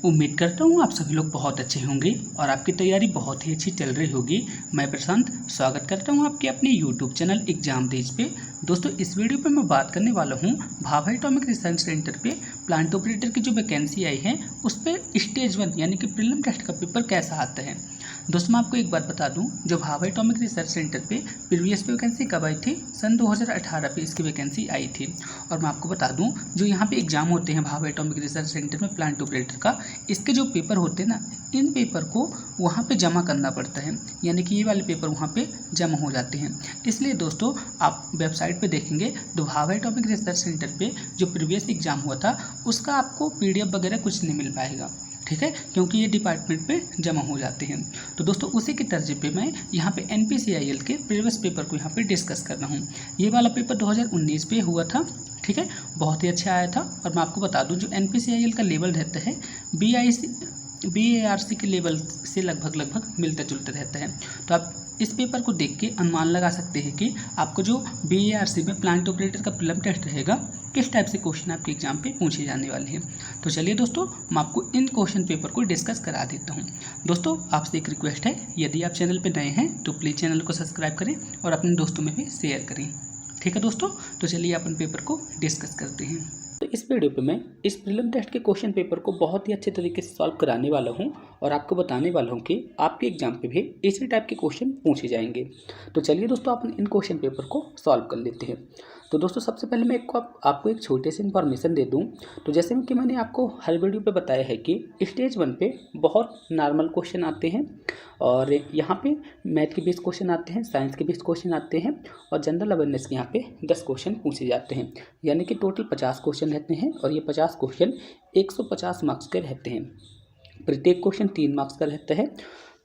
उम्मीद करता हूँ आप सभी लोग बहुत अच्छे होंगे और आपकी तैयारी बहुत ही अच्छी चल रही होगी। मैं प्रशांत स्वागत करता हूँ आपके अपने YouTube चैनल एग्जाम डेज पे। दोस्तों इस वीडियो पे मैं बात करने वाला हूँ भाभा एटॉमिक रिसर्च सेंटर पे प्लांट ऑपरेटर की जो वैकेंसी आई है उस पर स्टेज 1 यानी कि प्रीलिम टेस्ट का पेपर कैसा आता है। दोस्तों मैं आपको एक बात बता दूं, जो भाभा एटॉमिक रिसर्च सेंटर पे प्रीवियस पे वैकेंसी कब आई थी, सन 2018 पे इसकी वैकेंसी आई थी। और मैं आपको बता दूं, जो यहाँ पे एग्जाम होते हैं भाभा एटॉमिक रिसर्च सेंटर में प्लांट ऑपरेटर का, इसके जो पेपर होते हैं ना, इन पेपर को वहाँ पे जमा करना पड़ता है, यानी कि ये वाले पेपर वहाँ पे जमा हो जाते हैं। इसलिए दोस्तों आप वेबसाइट पे देखेंगे तो भाभा एटॉमिक रिसर्च सेंटर पे जो प्रीवियस एग्जाम हुआ था उसका आपको PDF वगैरह कुछ नहीं मिल पाएगा, ठीक है, क्योंकि ये डिपार्टमेंट पे जमा हो जाते हैं। तो दोस्तों उसी के तर्ज पे मैं यहाँ पे NPCIL के प्रीवियस पेपर को यहाँ पे डिस्कस कर रहा हूँ। ये वाला पेपर 2019 पे हुआ था, ठीक है, बहुत ही अच्छा आया था। और मैं आपको बता दूं, जो NPCIL का लेवल रहता है BARC के लेवल से लगभग मिलता जुलता रहता है। तो आप इस पेपर को देख के अनुमान लगा सकते हैं कि आपको जो BARC में प्लांट ऑपरेटर का प्रीलिम टेस्ट रहेगा, किस टाइप से क्वेश्चन आपके एग्जाम पे पूछे जाने वाले हैं। तो चलिए दोस्तों मैं आपको इन क्वेश्चन पेपर को डिस्कस करा देता हूं। दोस्तों आपसे एक रिक्वेस्ट है, यदि आप चैनल पे नए हैं तो प्लीज़ चैनल को सब्सक्राइब करें और अपने दोस्तों में भी शेयर करें, ठीक है दोस्तों। तो चलिए अपन पेपर को डिस्कस करते हैं। तो इस वीडियो पे मैं इस प्रीलिम टेस्ट के क्वेश्चन पेपर को बहुत ही अच्छे तरीके से सॉल्व कराने वाला हूं और आपको बताने वाला हूं कि आपके एग्जाम पे भी इसी टाइप के क्वेश्चन पूछे जाएंगे। तो चलिए दोस्तों अपन इन क्वेश्चन पेपर को सॉल्व कर लेते हैं। तो दोस्तों सबसे पहले मैं आपको एक छोटे से इन्फॉर्मेशन दे दूं। तो जैसे कि मैंने आपको हर वीडियो पे बताया है कि स्टेज 1 पे बहुत नॉर्मल क्वेश्चन आते हैं और यहाँ पे मैथ के 20 क्वेश्चन आते हैं, साइंस के 20 क्वेश्चन आते हैं और जनरल अवेयरनेस के यहाँ पे 10 क्वेश्चन पूछे जाते हैं, यानी कि टोटल 50 क्वेश्चन रहते हैं। और ये 50 क्वेश्चन 150 मार्क्स के रहते हैं। प्रत्येक क्वेश्चन 3 मार्क्स का रहता है।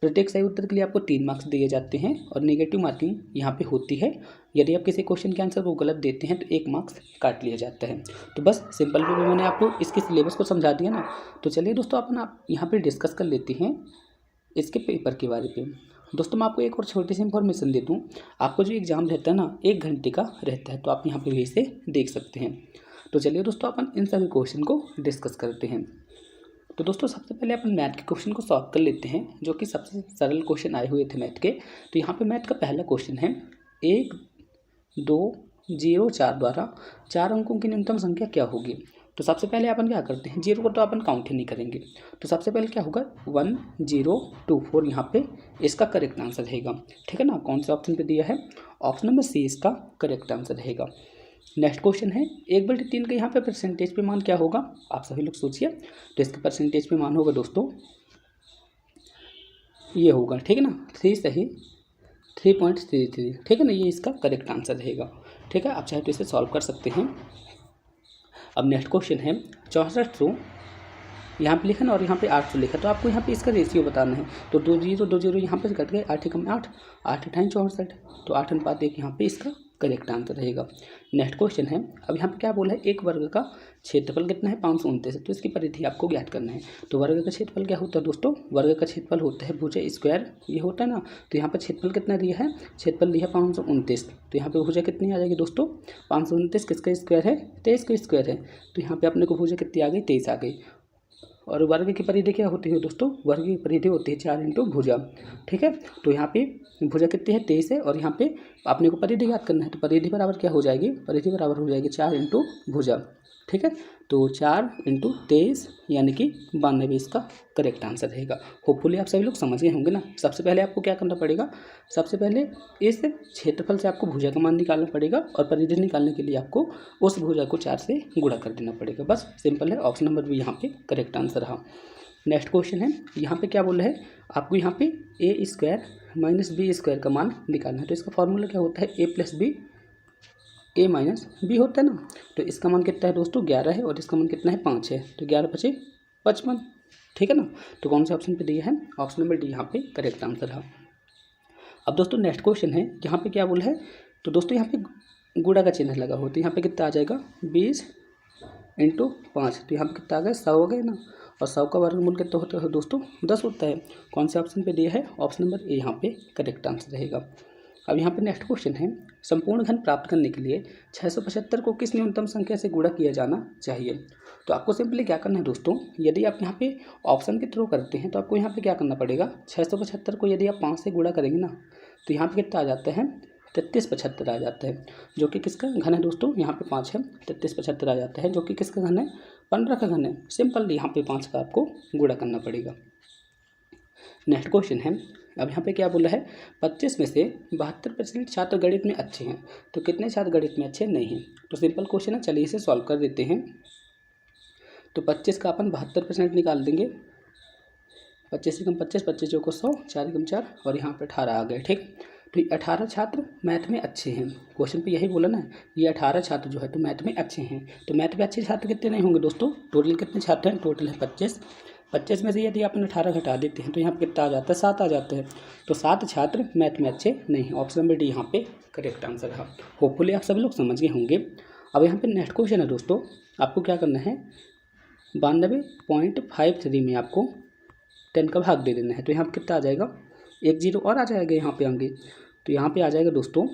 प्रत्येक सही उत्तर के लिए आपको 3 मार्क्स दिए जाते हैं और नेगेटिव मार्किंग यहाँ पे होती है। यदि आप किसी क्वेश्चन के आंसर को गलत देते हैं तो 1 मार्क्स काट लिया जाता है। तो बस सिंपल वे में मैंने आपको इसके सिलेबस को समझा दिया ना। तो चलिए दोस्तों अपन आप यहाँ पे डिस्कस कर लेते हैं इसके पेपर के बारे में। दोस्तों मैं आपको एक और छोटी सी इन्फॉर्मेशन दे दूँ, आपको जो एग्ज़ाम रहता है ना 1 घंटे का रहता है, तो आप यहाँ पर भी इसे देख सकते हैं। तो चलिए दोस्तों अपन इन सभी क्वेश्चन को डिस्कस करते हैं। तो दोस्तों सबसे पहले अपन मैथ के क्वेश्चन को सॉल्व कर लेते हैं, जो कि सबसे सरल क्वेश्चन आए हुए थे मैथ के। तो यहाँ पे मैथ का पहला क्वेश्चन है, 1 2 0 4 द्वारा 4 अंकों की न्यूनतम संख्या क्या होगी। तो सबसे पहले अपन क्या करते हैं, 0 को तो अपन काउंट ही नहीं करेंगे। तो सबसे पहले क्या होगा, 1 0 2 4 यहाँ पे इसका करेक्ट आंसर रहेगा, ठीक है ना। कौन से ऑप्शन पे दिया है, ऑप्शन नंबर C इसका करेक्ट आंसर रहेगा। नेक्स्ट क्वेश्चन है, 1/3 का यहाँ पे परसेंटेज पे मान क्या होगा, आप सभी लोग सोचिए। तो इसका परसेंटेज पे मान होगा दोस्तों ये होगा, ठीक है ना, 3 सही 3.33, ठीक है ना, ये इसका करेक्ट आंसर रहेगा, ठीक है। आप चाहे तो इसे सॉल्व कर सकते हैं। अब नेक्स्ट क्वेश्चन है, 6400 यहाँ पे लिखा ना और यहाँ पे 800 लिखा, तो आपको यहाँ पे इसका रेशियो बताना है। तो 2 0 यहाँ पे कट गए, 8 एकम 8 8 8 64, तो 8:1 यहाँ पे इसका करेक्ट आंसर रहेगा। नेक्स्ट क्वेश्चन है, अब यहाँ पे क्या बोला है, एक वर्ग का क्षेत्रफल कितना है, 529, तो इसकी परिधि आपको ज्ञात करना है। तो वर्ग का क्षेत्रफल क्या होता है दोस्तों, वर्ग का क्षेत्रफल होता है भुजा स्क्वायर, ये होता है ना। तो यहाँ पर क्षेत्रफल कितना दिया है, क्षेत्रफल दिया है 529, तो यहाँ पे भुजा कितनी आ जाएगी दोस्तों, 529 किसका स्क्वायर है, 23 का स्क्वायर है। तो यहाँ पे अपने को भुजा कितनी आ गई, 23 आ गई। और वर्ग की परिधि क्या होती है दोस्तों, वर्ग की परिधि होती है 4 × भुजा, ठीक है। तो यहाँ पे भुजा कितनी है, 23 है, और यहाँ पे आपने को परिधि याद करना है। तो परिधि बराबर क्या हो जाएगी, परिधि बराबर हो जाएगी 4 × भुजा, ठीक है। तो 4 × 23 यानी कि 92 इसका करेक्ट आंसर रहेगा। होपफुली आप सभी लोग समझ गए होंगे ना। सबसे पहले आपको क्या करना पड़ेगा, सबसे पहले इस क्षेत्रफल से आपको भुजा का मान निकालना पड़ेगा और परिधि निकालने के लिए आपको उस भुजा को 4 से गुणा कर देना पड़ेगा। बस सिंपल है, ऑप्शन नंबर भी यहाँ पे करेक्ट आंसर रहा। नेक्स्ट क्वेश्चन है, यहाँ पे क्या बोला है, आपको यहाँ पे a² - b² का मान निकालना है। तो इसका फॉर्मूला क्या होता है, a + b a - b होता है ना। तो इसका मान कितना है दोस्तों, 11 है, और इसका मान कितना है, 5 है। तो 11 × 5 = 55, ठीक है ना। तो कौन से ऑप्शन पे दिया है, ऑप्शन नंबर D यहाँ पे करेक्ट आंसर रहा। अब दोस्तों नेक्स्ट क्वेश्चन है, यहाँ पे क्या बोला है, तो दोस्तों यहाँ पे गुणा का चिन्ह लगा हो, तो यहाँ पे कितना आ जाएगा, 20 × 5, तो यहाँ पे कितना आ गया, 100 हो गए ना। और 100 का वर्गमूल कितना होता है दोस्तों, 10 होता है। कौन से ऑप्शन पे दिया है, ऑप्शन नंबर A यहाँ पे करेक्ट आंसर रहेगा। अब यहाँ पे नेक्स्ट क्वेश्चन है, संपूर्ण घन प्राप्त करने के लिए 675 को किस न्यूनतम संख्या से गुणा किया जाना चाहिए। तो आपको सिंपली क्या करना है दोस्तों, यदि आप यहाँ पे ऑप्शन के थ्रू करते हैं तो आपको यहाँ पे क्या करना पड़ेगा, 675 को यदि आप 5 से गुणा करेंगे ना तो यहाँ पे कितना आ जाता है, 3375 आ जाता है, जो कि किसका घन है दोस्तों, यहाँ पे 5 है, 3375 आ जाता है, जो कि किसका घन है, 15 का घन है। सिंपल यहाँ पे 5 का आपको गुणा करना पड़ेगा। नेक्स्ट क्वेश्चन है, अब यहाँ पे क्या बोला है, 25 में से 72% छात्र गणित में अच्छे हैं, तो कितने छात्र गणित में अच्छे नहीं हैं। तो सिंपल क्वेश्चन है, चलिए इसे सॉल्व कर देते हैं। तो 25 का अपन 72% निकाल देंगे, 25 से कम 25, 25 जो को 100, 4 कम 4 और यहाँ पे 18 आ गए। ठीक, तो ये 18 छात्र मैथ में अच्छे हैं, क्वेश्चन पे यही बोला ना, ये 18 छात्र जो है तो मैथ में अच्छे हैं। तो मैथ में अच्छे छात्र कितने नहीं होंगे दोस्तों, टोटल कितने छात्र हैं, टोटल है 25। 25 में से यदि आपने 18 घटा देते हैं तो यहाँ पे कितना आ जाता है, 7 आ जाते हैं। तो 7 छात्र मैथ में अच्छे नहीं हैं। ऑप्शन नंबर डी यहाँ पे करेक्ट आंसर है। होपफुली आप सभी लोग समझ गए होंगे। अब यहाँ पे नेक्स्ट क्वेश्चन है दोस्तों, आपको क्या करना है, 92.53 में आपको 10 का भाग दे देना है। तो यहाँ पे कितना आ जाएगा, 1 0 और आ जाएगा यहाँ पे आगे। तो यहाँ पे आ जाएगा दोस्तों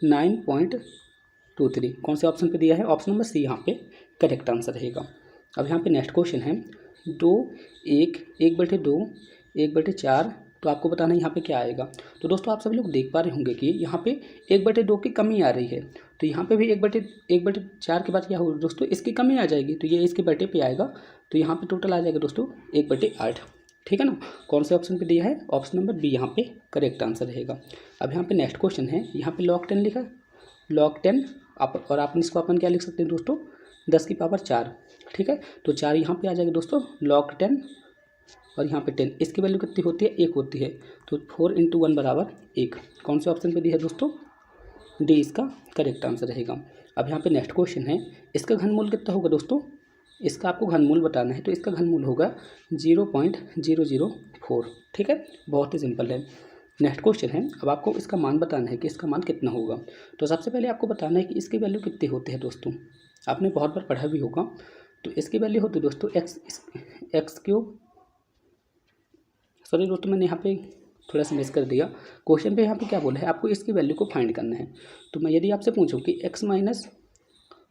9.23। कौन से ऑप्शन पे दिया है, ऑप्शन नंबर सी यहाँ पे करेक्ट आंसर रहेगा। अब यहाँ पे नेक्स्ट क्वेश्चन है, 2 1 1/2 1/4, तो आपको बताना है यहाँ पे क्या आएगा। तो दोस्तों आप सभी लोग देख पा रहे होंगे कि यहाँ पे 1/2 की कमी आ रही है, तो यहाँ पे भी 1/4 के बाद क्या होगा दोस्तों, इसकी कमी आ जाएगी, तो ये इसके बटे पे आएगा। तो यहाँ पे टोटल आ जाएगा दोस्तों 1/8। ठीक है ना, कौन से ऑप्शन पे दिया है, ऑप्शन नंबर बी यहाँ पे करेक्ट आंसर रहेगा। अब यहाँ पे नेक्स्ट क्वेश्चन है, यहाँ पे log 10 लिखा, log 10 आप, और आपने इसको अपन क्या लिख सकते हैं दोस्तों, 10 की पावर 4। ठीक है, तो 4 यहाँ पे आ जाएगा दोस्तों log 10 और यहाँ पे 10, इसकी वैल्यू कितनी होती है, 1 होती है। तो 4 × 1 बराबर 1। कौन से ऑप्शन पे दिया है दोस्तों, डी इसका करेक्ट आंसर रहेगा। अब यहाँ पे नेक्स्ट क्वेश्चन है, इसका घनमूल कितना होगा दोस्तों, इसका आपको घनमूल बताना है। तो इसका घनमूल होगा 0.004। ठीक है, बहुत ही सिंपल है। नेक्स्ट क्वेश्चन है, अब आपको इसका मान बताना है कि इसका मान कितना होगा। तो सबसे पहले आपको बताना है कि इसकी वैल्यू कितनी होती है दोस्तों, आपने बहुत बार पढ़ा भी होगा। तो इसकी वैल्यू होती है दोस्तों एक्स क्यूब, सॉरी दोस्तों मैंने यहाँ पे थोड़ा सा मिस कर दिया, क्वेश्चन पे यहाँ पे क्या बोला है, आपको इसकी वैल्यू को फाइंड करना है। तो मैं यदि आपसे पूछूं कि x माइनस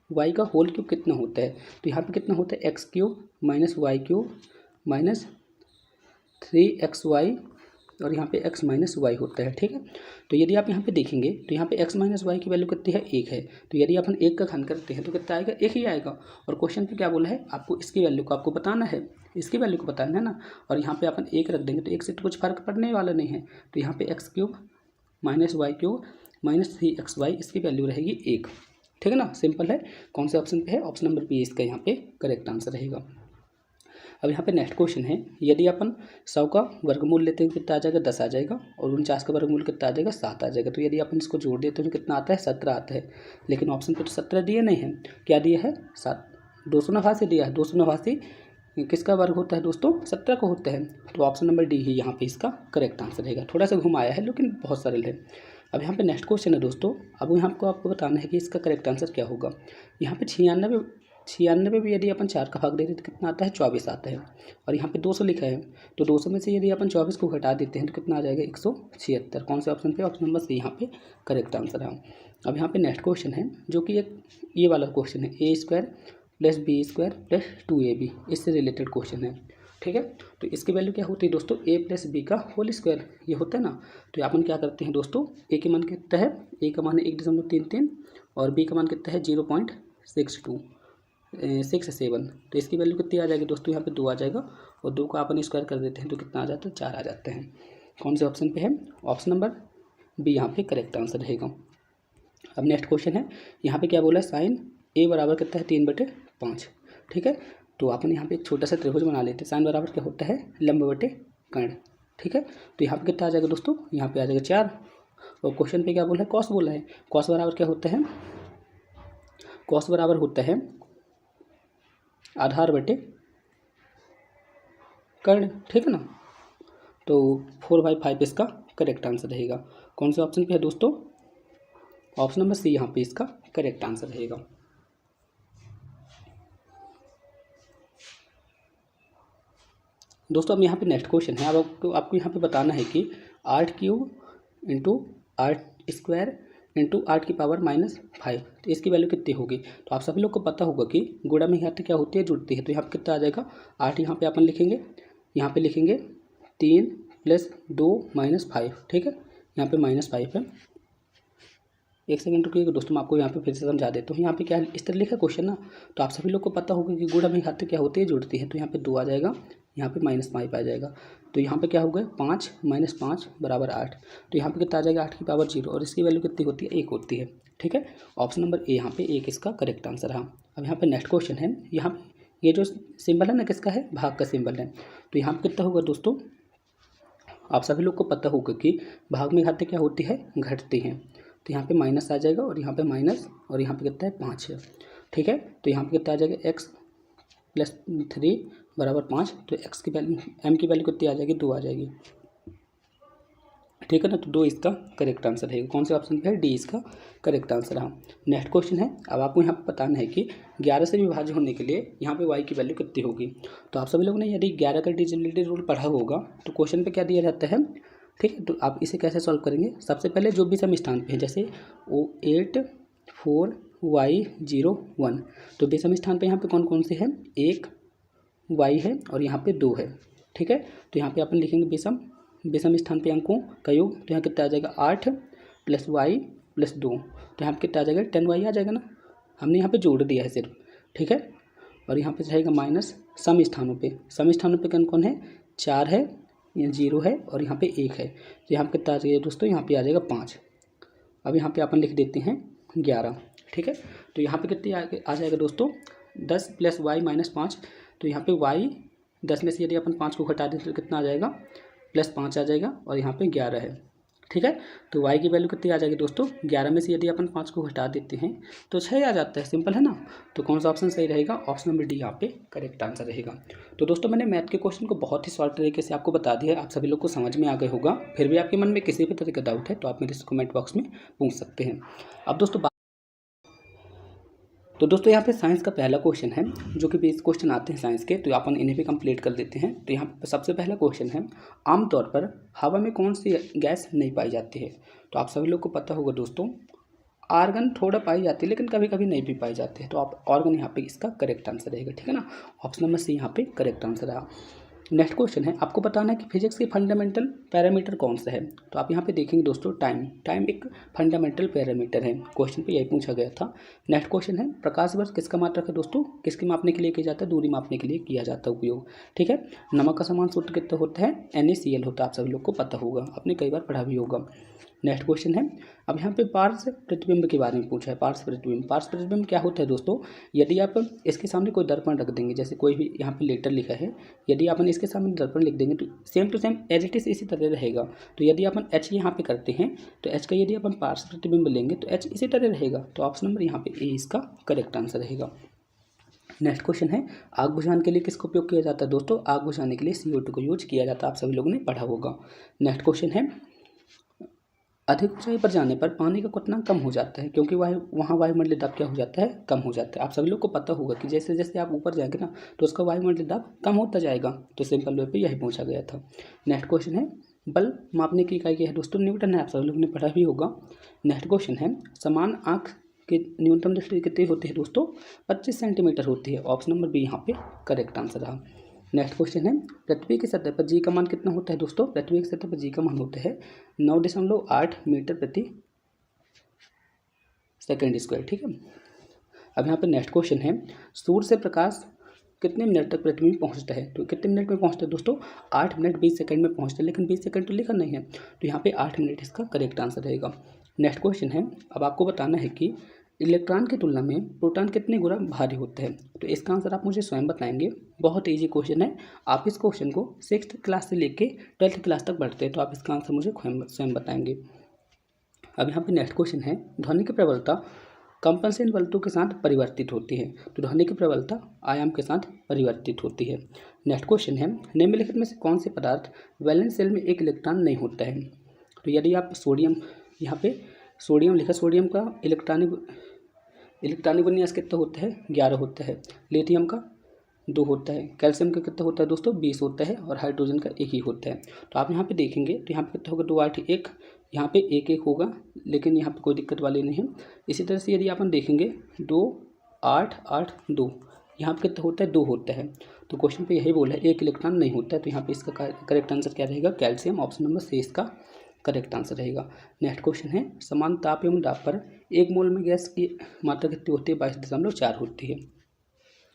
वाई का होल क्यूब कितना होता है, तो यहाँ पे कितना होता है, x cube minus y cube minus 3xy और यहाँ पे x माइनस वाई होता है। ठीक है, तो यदि आप यहाँ पे देखेंगे तो यहाँ पे x माइनस वाई की वैल्यू कितनी है, 1 है। तो यदि अपन 1 का घन करते हैं तो कितना आएगा, 1 ही आएगा। और क्वेश्चन पे क्या बोला है, आपको इसकी वैल्यू को आपको बताना है, इसकी वैल्यू को बताना है ना। और यहाँ पे अपन 1 रख देंगे तो 1 से तो कुछ फर्क पड़ने वाला नहीं है। तो यहाँ पे x cube minus y cube minus 3xy, इसकी वैल्यू रहेगी 1। ठीक है ना, सिंपल है। कौन से ऑप्शन पे है, ऑप्शन नंबर बी इसका यहाँ पे करेक्ट आंसर रहेगा। अब यहाँ पे नेक्स्ट क्वेश्चन है, यदि अपन 100 का वर्गमूल लेते हैं कितना आ जाएगा, 10 आ जाएगा। और 49 का वर्गमूल कितना आ जाएगा, 7 आ जाएगा। तो यदि अपन इसको जोड़ देते हैं तो कितना आता है, 17 आता है। लेकिन ऑप्शन पे तो 17 दिए नहीं है, क्या दिया है, 7 289 दिया है। 289 किसका वर्ग होता है दोस्तों, 17 का होता है। तो ऑप्शन नंबर डी ही यहाँ पे इसका करेक्ट आंसर रहेगा। थोड़ा सा घुमाया है लेकिन बहुत सरल है। अब यहाँ पे नेक्स्ट क्वेश्चन है दोस्तों, अब यहाँ को आपको बताना है कि इसका करेक्ट आंसर क्या होगा। यहाँ पे 96 भी यदि अपन 4 का भाग देते हैं तो कितना आता है, 24 आता है। और यहाँ पे 200 लिखा है, तो 200 में से यदि अपन 24 को घटा देते हैं तो कितना आ जाएगा, 176। कौन से ऑप्शन पे, ऑप्शन नंबर सी यहाँ पे करेक्ट आंसर है। अब यहाँ पे नेक्स्ट क्वेश्चन है जो कि एक ये वाला क्वेश्चन है, a² + b² + 2ab, इससे रिलेटेड क्वेश्चन है। ठीक है, तो इसकी वैल्यू क्या होती है दोस्तों, a + b का होल स्क्वायर, ये होता है ना। तो अपन क्या करते हैं दोस्तों, a के मान कितना है, a का मान है 1.33 और b का मान कितना है 0.67। तो इसकी वैल्यू कितनी आ जाएगी दोस्तों, यहाँ पे 2 आ जाएगा। और 2 का अपन स्क्वायर कर देते हैं तो कितना आ जाता है, 4 आ जाते हैं। कौन से ऑप्शन पे है, ऑप्शन नंबर बी यहाँ पे करेक्ट आंसर रहेगा। अब नेक्स्ट क्वेश्चन है, यहाँ पे क्या बोला है, साइन a बराबर कितना है, 3/5। ठीक है, तो अपन यहाँ पे एक छोटा सा त्रिभुज बना लेते हैं। साइन बराबर क्या होता है, लंब बटे कर्ण। ठीक है, तो यहाँ पे कितना आ जाएगा दोस्तों, यहाँ पे आ जाएगा 4। और क्वेश्चन पे क्या बोला है, कॉस बोला है। कॉस बराबर क्या होता है, कॉस बराबर होता है आधार बटे कर्ण। ठीक है ना, तो 4/5 इसका करेक्ट आंसर रहेगा। कौन से ऑप्शन पे है दोस्तों, ऑप्शन नंबर सी यहाँ पे इसका करेक्ट आंसर रहेगा। दोस्तों अब यहाँ पे नेक्स्ट क्वेश्चन है। अब आपको यहाँ पे बताना है कि 8³ इंटू 8² इंटू 8⁻⁵ तो इसकी वैल्यू कितनी होगी। तो आप सभी लोग को पता होगा कि गुणा में यहाँ पे क्या होती है, जुड़ती है। तो यहाँ पे कितना आ जाएगा, 8 यहाँ पे अपन लिखेंगे, यहाँ पे लिखेंगे 3 + 2 - 5, ठीक है। यहाँ पे -5 है। एक सेकंड रुकिएगा दोस्तों, मैं आपको यहाँ पे फिर से समझा देता हूँ। यहाँ पे क्या है, इस तरह लिखा क्वेश्चन ना, तो आप सभी लोग को पता होगा कि गुणा में खाते क्या होती है, जुड़ती है। तो यहाँ पे 2 आ जाएगा, यहाँ पे -5 आ जाएगा। तो यहाँ पे क्या हो गया, 5 - 5 = 8। तो यहाँ पे कितना आ जाएगा, 8⁻0 और इसकी वैल्यू कितनी होती है, 1 होती है, ठीक है। ऑप्शन नंबर ए यहाँ पे 1 इसका करेक्ट आंसर है। अब यहाँ पे नेक्स्ट क्वेश्चन है। यहाँ ये जो सिंबल है ना, किसका है, भाग का सिंबल है। तो यहाँ पे कितना होगा दोस्तों, आप सभी लोग को पता होगा कि भाग में घातें क्या होती है, घटती हैं। तो यहाँ पे माइनस आ जाएगा और यहाँ पे माइनस और यहाँ पे कितना है, 5 है, ठीक है। तो यहाँ पे कितना आ जाएगा, x + 3 = 5। तो x की वैल्यू, m की वैल्यू कितनी आ जाएगी, 2 आ जाएगी, ठीक है ना। तो 2 इसका करेक्ट आंसर है। कौन से ऑप्शन पे है, डी इसका करेक्ट आंसर है। नेक्स्ट क्वेश्चन है। अब आपको यहाँ पे बताना है कि 11 से विभाज्य होने के लिए यहाँ पे y की वैल्यू कितनी होगी। तो आप सभी लोगों ने यदि 11 का डिविजिबिलिटी रूल पढ़ा होगा तो क्वेश्चन पे क्या दिया जाता है, ठीक है। तो आप इसे कैसे सॉल्व करेंगे, सबसे पहले जो भी सम स्थान पे है, जैसे 8 4 y 0 1, तो बेसम स्थान पे यहाँ पे कौन कौन से हैं, 1 y है और यहाँ पे 2 है, ठीक है। तो यहाँ पे अपन लिखेंगे बेसम स्थान पे अंकों का योग। तो यहाँ कितना आ जाएगा, 8 + y + 2। तो यहाँ पे कितना आ जाएगा, 10y आ जाएगा ना। हमने यहाँ पे जोड़ दिया है सिर्फ, ठीक है। और यहाँ पे रहेगा माइनस सम स्थानों पे कौन कौन है, 4 है, 0 है और यहाँ पे 1 है। तो यहाँ पे कितना आ जाएगा दोस्तों, यहाँ पे आ जाएगा 5। अब यहाँ पे अपन लिख देते हैं 11, ठीक है। तो यहाँ पे कितनी आ जाएगा दोस्तों, 10 + y - 5। तो यहाँ पे y 10 में से यदि अपन 5 को घटा दें तो कितना आ जाएगा, +5 आ जाएगा और यहाँ पे 11 है, ठीक है। तो y की वैल्यू कितनी आ जाएगी दोस्तों, 11 में से यदि अपन 5 को घटा देते हैं तो 6 आ जाता है, सिंपल है ना। तो कौन सा ऑप्शन सही रहेगा, ऑप्शन नंबर डी यहाँ पे करेक्ट आंसर रहेगा। तो दोस्तों मैंने मैथ के क्वेश्चन को बहुत ही शॉर्ट तरीके से आपको बता दिया है, आप सभी लोग को समझ में आ गए होगा। फिर भी आपके मन में किसी भी तरह का डाउट है तो आप मेरे कमेंट बॉक्स में पूछ सकते हैं। अब दोस्तों यहाँ पे साइंस का पहला क्वेश्चन है, जो कि 20 क्वेश्चन आते हैं साइंस के, तो अपन इन्हें भी कंप्लीट कर देते हैं। तो यहाँ पे सबसे पहला क्वेश्चन है, आमतौर पर हवा में कौन सी गैस नहीं पाई जाती है। तो आप सभी लोग को पता होगा दोस्तों, आर्गन थोड़ा पाई जाती है लेकिन कभी कभी नहीं भी पाई जाती है। तो आप ऑर्गन यहाँ पे इसका करेक्ट आंसर रहेगा, ठीक है ना। ऑप्शन नंबर सी यहाँ पे करेक्ट आंसर है। नेक्स्ट क्वेश्चन है, आपको बताना है कि फिजिक्स के फंडामेंटल पैरामीटर कौन सा है। तो आप यहाँ पे देखेंगे दोस्तों, टाइम एक फंडामेंटल पैरामीटर है, क्वेश्चन पे यही पूछा गया था। नेक्स्ट क्वेश्चन है, प्रकाश वर्ष किसका मात्रक है दोस्तों, किसके मापने के लिए किया जाता है, दूरी मापने के लिए किया जाता है उपयोग, ठीक है। नमक का समान सूत्र कितना होता है, NaCl होता है, आप सभी लोग को पता होगा, आपने कई बार पढ़ा भी होगा। नेक्स्ट क्वेश्चन है, अब यहाँ पे पार्श्व प्रतिबिंब के बारे में पूछा है। पार्श्व प्रतिबिंब क्या होता है दोस्तों, यदि आप इसके सामने कोई दर्पण रख देंगे, जैसे कोई भी यहाँ पे लेटर लिखा है, यदि अपन इसके सामने दर्पण लिख देंगे तो same to same as it is इसी तरह रहेगा। तो यदि अपन H यहाँ पे करते हैं तो H का यदि अपन पार्श्व प्रतिबिंब लेंगे तो H इसी तरह रहेगा। तो ऑप्शन नंबर यहाँ पे ए इसका करेक्ट आंसर रहेगा। नेक्स्ट क्वेश्चन है, आग बुझाने के लिए किसका उपयोग किया जाता है दोस्तों, आग बुझाने के लिए CO2 को यूज किया जाता है, आप सभी लोगों ने पढ़ा होगा। नेक्स्ट क्वेश्चन है, अधिक ऊंचाई पर जाने पर पानी का क्वथनांक कम हो जाता है क्योंकि वहाँ वायुमंडलीय दाब क्या हो जाता है, कम हो जाता है। आप सभी लोग को पता होगा कि जैसे जैसे आप ऊपर जाएंगे ना तो उसका वायुमंडलीय दाब कम होता जाएगा। तो सिंपल वे पे यही पूछा गया था। नेक्स्ट क्वेश्चन है, बल मापने की इकाई क्या है दोस्तों, न्यूटन है, आप सभी लोगों ने पढ़ा भी होगा। नेक्स्ट क्वेश्चन है, समान आँख की न्यूनतम दृष्टि कितनी होती है दोस्तों, 25 सेंटीमीटर होती है। ऑप्शन नंबर बी यहाँ पे करेक्ट आंसर रहा। नेक्स्ट क्वेश्चन है, पृथ्वी की सतह पर जी का मान कितना होता है दोस्तों, पृथ्वी की सतह पर जी का मान होता है 9.8 मीटर प्रति सेकंड स्क्वायर, ठीक है। अब यहाँ पे नेक्स्ट क्वेश्चन है, सूर्य से प्रकाश कितने मिनट तक पृथ्वी में पहुँचता है। तो कितने मिनट में पहुँचता है दोस्तों, 8 मिनट 20 सेकंड में पहुँचता है, लेकिन 20 सेकंड तो लिखा नहीं है, तो यहाँ पे 8 मिनट इसका करेक्ट आंसर रहेगा। नेक्स्ट क्वेश्चन है, अब आपको बताना है कि इलेक्ट्रॉन की तुलना में प्रोटॉन कितने गुना भारी होते हैं। तो इसका आंसर आप मुझे स्वयं बताएंगे, बहुत इजी क्वेश्चन है। आप इस क्वेश्चन को 6th क्लास से लेके 12th क्लास तक पढ़ते हैं, तो आप इसका आंसर मुझे स्वयं बताएंगे। अब यहाँ पे नेक्स्ट क्वेश्चन है, ध्वनि की प्रबलता कंपनसेशन बलतों के साथ परिवर्तित होती है। तो ध्वनि की प्रबलता आयाम के साथ परिवर्तित होती है। नेक्स्ट क्वेश्चन है, निम्नलिखित में से कौन से पदार्थ वैलेंस शेल में एक इलेक्ट्रॉन नहीं होता है। तो यदि आप सोडियम, यहाँ पे सोडियम लिखा, सोडियम का इलेक्ट्रॉनिक विन्यास कितना होता है, 11 होता है। लिथियम का 2 होता है। कैल्शियम का कितना होता है दोस्तों 20 होता है और हाइड्रोजन का 1 ही होता है। तो आप यहाँ पे देखेंगे तो यहाँ पे कितना होगा 2 8 1, यहाँ पे 1 1 होगा, लेकिन यहाँ पे कोई दिक्कत वाली नहीं है। इसी तरह से यदि अपन देखेंगे 2 8 8 2, यहाँ पे कितना होता है 2 होता है। तो क्वेश्चन पे यही बोला है 1 इलेक्ट्रॉन नहीं होता है, तो यहाँ पे इसका करेक्ट आंसर क्या रहेगा कैल्शियम, ऑप्शन नंबर सी इसका करेक्ट आंसर रहेगा। नेक्स्ट क्वेश्चन है समान ताप एवं दाब पर 1 मोल में गैस की मात्रा कितनी होती है 22.4 होती है।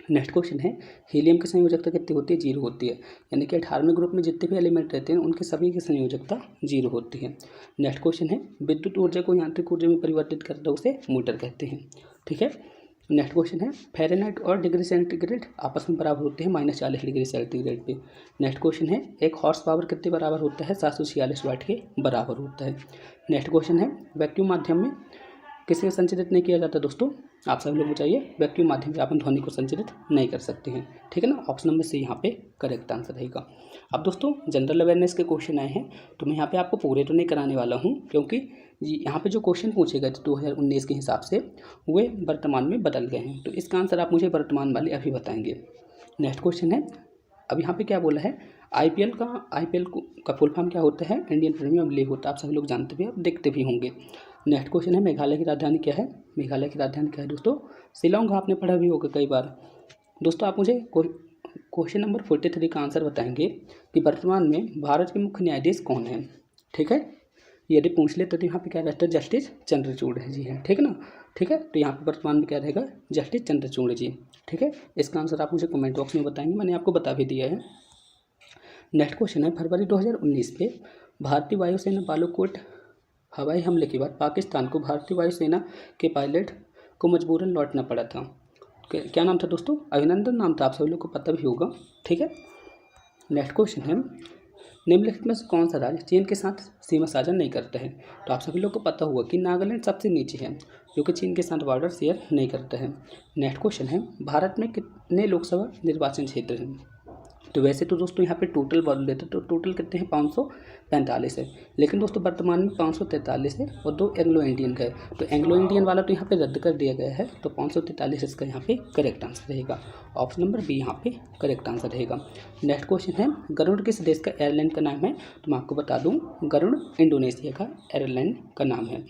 नेक्स्ट क्वेश्चन है हीलियम की संयोजकता कितनी होती है 0 होती है, यानी कि 18वें ग्रुप में जितने भी एलिमेंट रहते हैं उनके सभी की संयोजकता 0 होती है। नेक्स्ट क्वेश्चन है विद्युत ऊर्जा को यांत्रिक ऊर्जा में परिवर्तित करता है उसे मोटर कहते हैं। ठीक है। नेक्स्ट क्वेश्चन है फ़ारेनहाइट और डिग्री सेंटीग्रेड आपस में बराबर होते हैं -40 डिग्री सेंटीग्रेड पे। नेक्स्ट क्वेश्चन है एक हॉर्स पावर कितने बराबर होता है 746 वाट के बराबर होता है। नेक्स्ट क्वेश्चन है वैक्यूम माध्यम में किसी को संचालित नहीं किया जाता दोस्तों, आप सभी लोग बताइए। वैक्यूम माध्यम से अपन ध्वनि को संचालित नहीं कर सकते हैं। ठीक है ना, ऑप्शन नंबर सी यहाँ पे करेक्ट आंसर रहेगा। अब दोस्तों जनरल अवेयरनेस के क्वेश्चन आए हैं, तो मैं यहाँ पे आपको पूरे तो नहीं कराने वाला हूँ, क्योंकि यहाँ पे जो क्वेश्चन पूछे गए थे 2019 के हिसाब से वे वर्तमान में बदल गए हैं, तो इसका आंसर आप मुझे वर्तमान वाले अभी बताएंगे। नेक्स्ट क्वेश्चन है अब यहाँ पे क्या बोला है आईपीएल का फुल फॉर्म क्या होता है इंडियन प्रीमियर लीग होता है, आप सभी लोग जानते भी, आप देखते भी होंगे। नेक्स्ट क्वेश्चन है मेघालय की राजधानी क्या है, मेघालय की राजधानी क्या है दोस्तों शिलांग, आपने पढ़ा भी होगा कई बार। दोस्तों आप मुझे क्वेश्चन नंबर 43 का आंसर बताएंगे कि वर्तमान में भारत के मुख्य न्यायाधीश कौन है। ठीक है, यदि पूछ ले तो यहाँ पे क्या रहता है जस्टिस चंद्रचूड़ जी है। ठीक है ना, ठीक है, तो यहाँ पे वर्तमान में क्या रहेगा जस्टिस चंद्रचूड़ जी। ठीक है, इसका आंसर आप मुझे कमेंट बॉक्स में बताएंगे, मैंने आपको बता भी दिया है। नेक्स्ट क्वेश्चन है फरवरी 2019 पे भारतीय वायुसेना बालाकोट हवाई हमले के बाद पाकिस्तान को भारतीय वायुसेना के पायलट को मजबूरन लौटना पड़ा था, क्या नाम था दोस्तों अभिनंदन नाम था, आप सभी लोग को पता भी होगा। ठीक है। नेक्स्ट क्वेश्चन है निम्नलिखित में से कौन सा राज्य चीन के साथ सीमा साझा नहीं करता है, तो आप सभी लोग को पता होगा कि नागालैंड सबसे नीचे है जो कि चीन के साथ बॉर्डर शेयर नहीं करता है। नेक्स्ट क्वेश्चन है भारत में कितने लोकसभा निर्वाचन क्षेत्र हैं, तो वैसे तो दोस्तों यहाँ पे टोटल बोल देते तो टोटल कितने हैं 545 है, लेकिन दोस्तों वर्तमान में 543 है और 2 एंग्लो इंडियन का है, तो एंग्लो इंडियन वाला तो यहाँ पे रद्द कर दिया गया है, तो 543 इसका यहाँ पे करेक्ट आंसर रहेगा। ऑप्शन नंबर बी यहाँ पे करेक्ट आंसर रहेगा। नेक्स्ट क्वेश्चन है गरुड़ किस देश का एयरलाइन का नाम है, तो मैं आपको बता दूँ गरुड़ इंडोनेशिया का एयरलाइन का नाम है।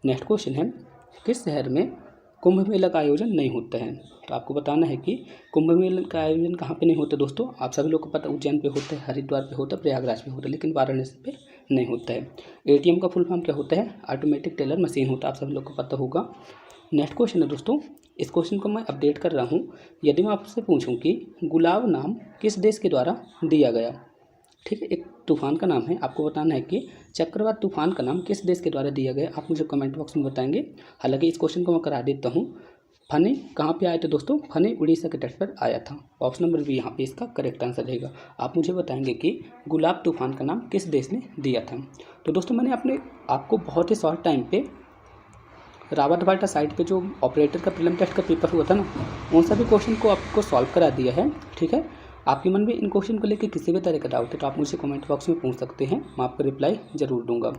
नेक्स्ट क्वेश्चन है किस शहर में कुंभ मेला का आयोजन नहीं होता है, तो आपको बताना है कि कुंभ मेला का आयोजन कहाँ पे नहीं होता दोस्तों, आप सभी लोग को पता उज्जैन पे होता है, हरिद्वार पे होता है, प्रयागराज पे होता है, लेकिन वाराणसी पे नहीं होता है। एटीएम का फुल फॉर्म क्या होता है ऑटोमेटिक टेलर मशीन होता है, आप सभी लोग को पता होगा। नेक्स्ट क्वेश्चन है दोस्तों, इस क्वेश्चन को मैं अपडेट कर रहा हूँ, यदि मैं आपसे पूछूँ कि गुलाब नाम किस देश के द्वारा दिया गया। ठीक है, एक तूफान का नाम है, आपको बताना है कि चक्रवात तूफान का नाम किस देश के द्वारा दिया गया, आप मुझे कमेंट बॉक्स में बताएंगे। हालांकि इस क्वेश्चन को मैं करा देता हूँ। फनी कहाँ पे आया था दोस्तों, फनी उड़ीसा के तट पर आया था। ऑप्शन नंबर बी यहाँ पे इसका करेक्ट आंसर रहेगा। आप मुझे बताएंगे कि गुलाब तूफान का नाम किस देश ने दिया था। तो दोस्तों मैंने आपको बहुत ही शॉर्ट टाइम पे रावतभाटा साइट पे जो ऑपरेटर का प्रीलिम टेस्ट का पेपर हुआ था ना, उन सभी क्वेश्चन को आपको सॉल्व करा दिया है। ठीक है, आपके मन में इन क्वेश्चन को लेकर किसी भी तरह का डाउट है तो आप मुझे कमेंट बॉक्स में पूछ सकते हैं, मैं आपको रिप्लाई ज़रूर दूंगा।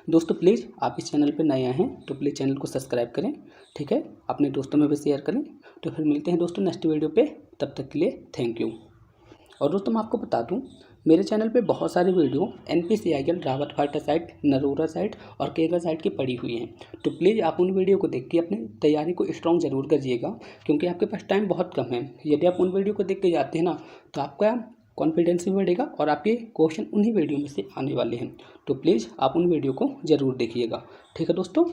दोस्तों प्लीज़ आप इस चैनल पर नए आए हैं तो प्लीज़ चैनल को सब्सक्राइब करें। ठीक है, अपने दोस्तों में भी शेयर करें। तो फिर मिलते हैं दोस्तों नेक्स्ट वीडियो पे, तब तक के लिए थैंक यू। और दोस्तों मैं आपको बता दूं मेरे चैनल पे बहुत सारी video NPCIL Rawatbhata site, Narora site और केगा साइट की पड़ी हुई हैं, तो प्लीज़ आप उन वीडियो को देख के अपनी तैयारी को स्ट्रॉन्ग ज़रूर करिएगा, क्योंकि आपके पास टाइम बहुत कम है। यदि आप उन वीडियो को देख के जाते हैं ना तो आपका कॉन्फिडेंस भी बढ़ेगा और आपके क्वेश्चन उन्हीं वीडियो में से आने वाले हैं, तो प्लीज़ आप उन वीडियो को ज़रूर देखिएगा। ठीक है दोस्तों।